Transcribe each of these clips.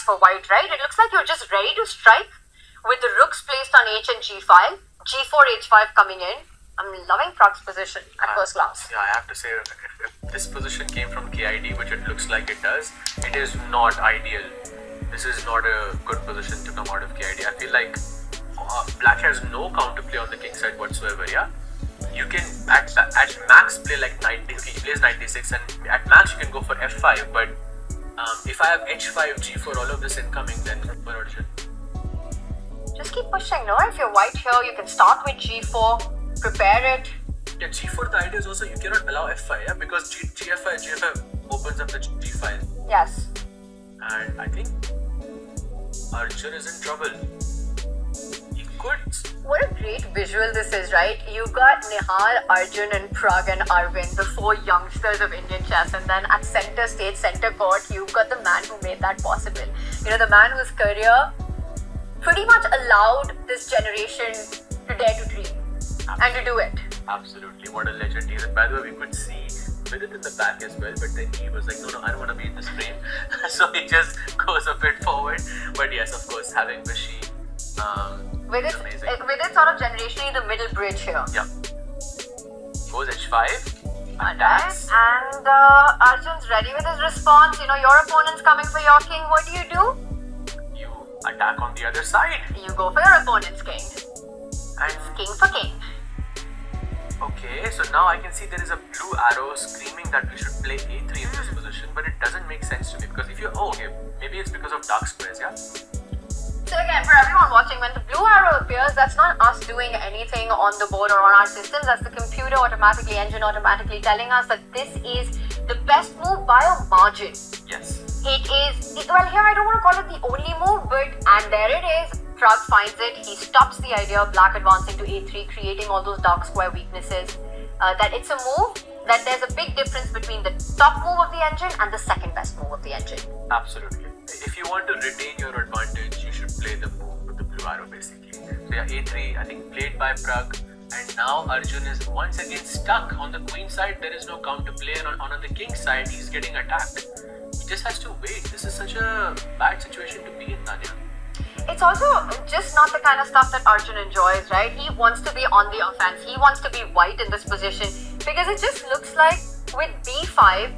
for white, right? It looks like you're just ready to strike with the rooks placed on h and g file, g4, h5 coming in. I'm loving Prag's position at first glance. Yeah, I have to say, if this position came from KID, which it looks like it does, it is not ideal. This is not a good position to come out of KID. I feel like Black has no counterplay on the king side whatsoever, yeah? You can at max play like knight, okay, he plays knight d6, and at max you can go for f5, but if I have h5, g4, all of this incoming, then for Arjun. Just keep pushing, no? If you're white here, you can start with g4, prepare it. Yeah, g4, the idea is also you cannot allow f5, yeah? Because gf5 opens up the g file. Yes. And I think Arjun is in trouble. He could. What a great visual this is, right? You've got Nihal, Arjun and Pragg and Arvind, the four youngsters of Indian chess, and then at center stage, center court, you've got the man who made that possible. You know, the man whose career pretty much allowed this generation to dare to dream. Absolutely. And to do it. Absolutely, what a legend he is. And by the way, we could see Vidit in the back as well, but then he was like, no, I don't want to be in this frame. So he just goes a bit forward. But yes, of course, having Vishy, Vidit's sort of generationally the middle bridge here. Yeah. Goes h5. Attacks. And Arjun's ready with his response. You know, your opponent's coming for your king. What do? You attack on the other side. You go for your opponent's king. And king for king. Okay, so now I can see there is a blue arrow screaming that we should play a3 in this position, but it doesn't make sense to me because if you okay, maybe it's because of dark squares, yeah? So again, for everyone watching, when the blue arrow appears, that's not us doing anything on the board or on our systems. That's the computer engine automatically telling us that this is the best move by a margin. Yes. Well, here I don't want to call it the only move, and there it is. Pragg finds it. He stops the idea of Black advancing to a3, creating all those dark square weaknesses. That it's a move, that there's a big difference between the top move of the engine and the second best move of the engine. Absolutely. If you want to retain your advantage, you should play the move with the blue arrow basically. So yeah, a3, I think played by Pragg, and now Arjun is once again stuck. On the queen side, there is no counterplay, and on the king side, he's getting attacked. He just has to wait. This is such a bad situation to be in, Tanya. It's also just not the kind of stuff that Arjun enjoys, right? He wants to be on the offense. He wants to be white in this position because it just looks like with b5,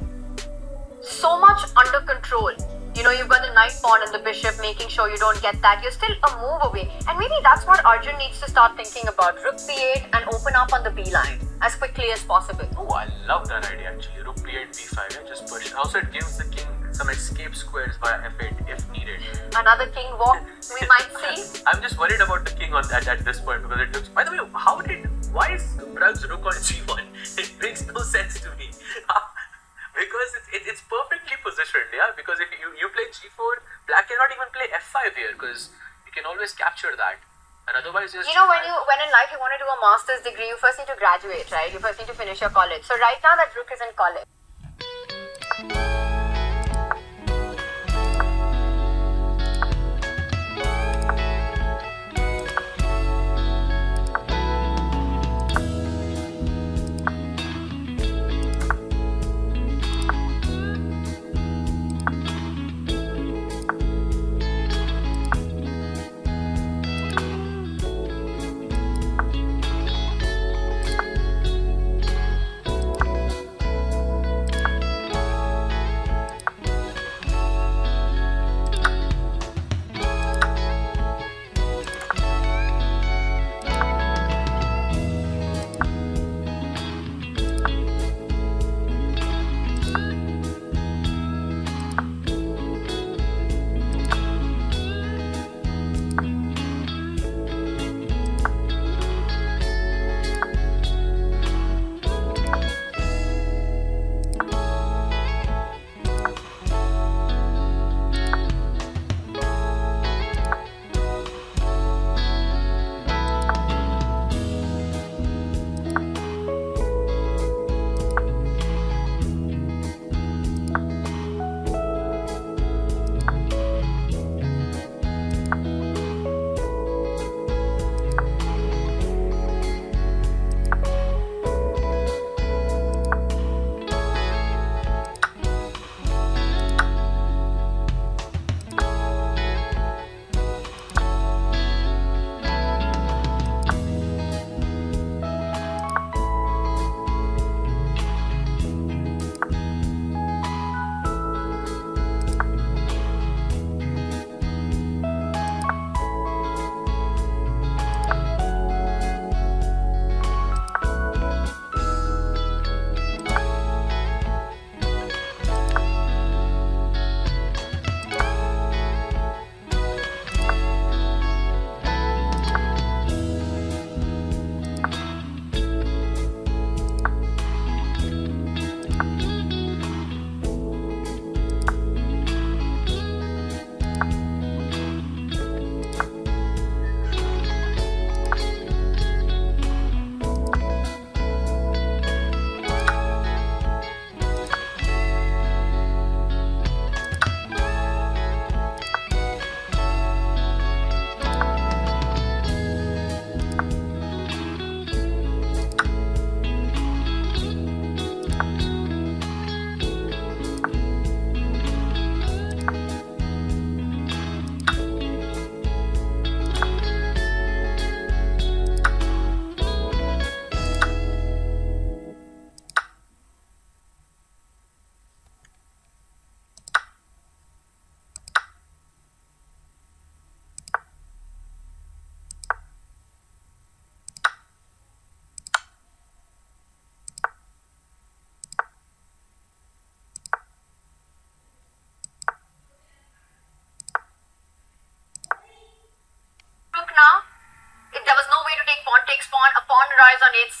so much under control. You know, you've got the knight pawn and the bishop, making sure you don't get that. You're still a move away. And maybe that's what Arjun needs to start thinking about. Rook b8 and open up on the b line as quickly as possible. Oh, I love that idea actually. Rook b8, b5, and just push. Also, it gives the king some escape squares via f8 if needed. Another king walk we might see. I'm just worried about the king at this point because it looks. By the way, why is Pragg's rook on g1? It makes no sense to me. Because it's perfectly positioned, yeah. Because if you play g4, Black cannot even play f5 here because you can always capture that. And otherwise, just you know, when in life you want to do a master's degree, you first need to graduate, right? You first need to finish your college. So right now that rook is in college.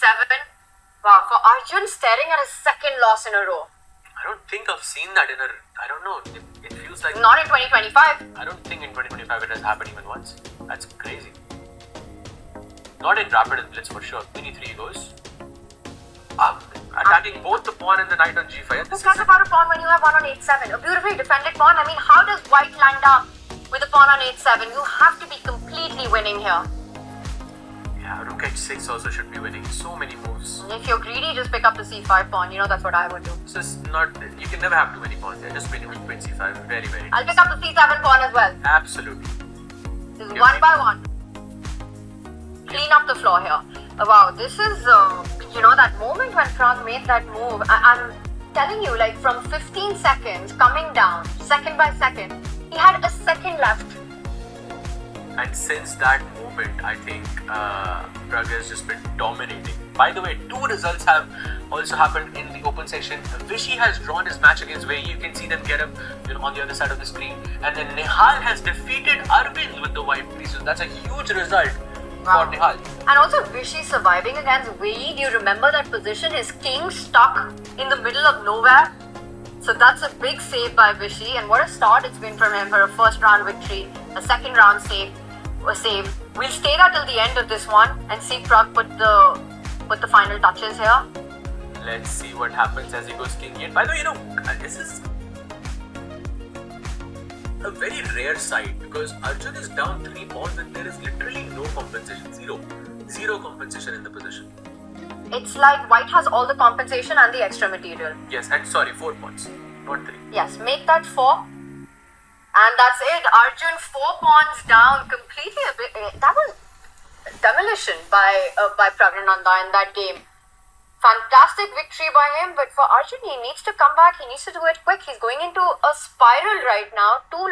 e7. Wow, for Arjun staring at his second loss in a row. I don't think I've seen that in a. I don't know. It feels like. Not in 2025. I don't think in 2025 it has happened even once. That's crazy. Not in rapid and blitz for sure. Mini 3 goes. Attacking both the pawn and the knight on g5. Who cares about a pawn when you have one on 8-7? A beautifully defended pawn. I mean, how does white land up with a pawn on 8-7? You have to be completely winning here. Yeah, rook h6 also should be winning. So many moves. If you're greedy, just pick up the c5 pawn. You know, that's what I would do. So it's not. You can never have too many pawns. They're just winning with queen c5. Very, very. I'll pick up the c7 pawn as well. Absolutely. This is one by one. Clean up the floor here. Wow, this is, that moment when Pragg made that move. I'm telling you, like from 15 seconds coming down, second by second, he had a second left. And since that moment, I think Pragg has just been dominating. By the way, 2 results have also happened in the open section. Vishy has drawn his match against Wei. You can see them get up on the other side of the screen. And then Nihal has defeated Arvind with the white piece. So that's a huge result. Wow. For Nihal. And also Vishy surviving against Wei. Do you remember that position? His king stuck in the middle of nowhere. So that's a big save by Vishy. And what a start it's been from him for a first round victory. A second round save. We'll stay there till the end of this one and see Pragg put the final touches here. Let's see what happens as he goes king 8. By the way, this is a very rare side because Arjun is down 3 pawns and there is literally no compensation. Zero compensation in the position. It's like white has all the compensation and the extra material. Yes, and sorry, 4 pawns, not 3. Yes, make that 4. And that's it. Arjun 4 pawns down completely. That was demolition by Praggnanandhaa in that game. Fantastic victory by him, but for Arjun, he needs to come back. He needs to do it quick. He's going into a spiral right now. Too long.